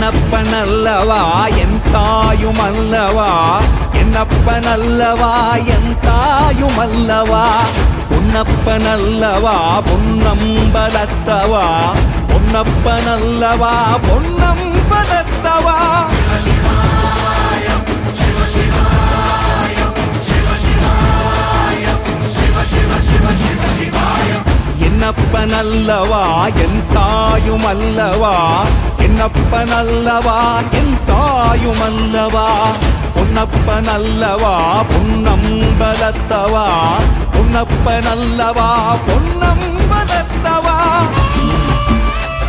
என்னப்பனல்லவா என் தாயுமல்லவா, என்னப்பனல்லவா என் தாயுமல்லவா, பொன்னப்பனல்லவா பொன்னம்பலத்தவா, பொன்னப்பனல்லவா பொன்னம்பலத்தவா. என்னப்பனல்லவா என் தாயுமல்லவா, என்னப்பனல்லவா என் தாயுமல்லவா, பொன்னப்பனல்லவா பொன்னம்பலத்தவா, பொன்னப்பனல்லவா பொன்னம்பலத்தவா.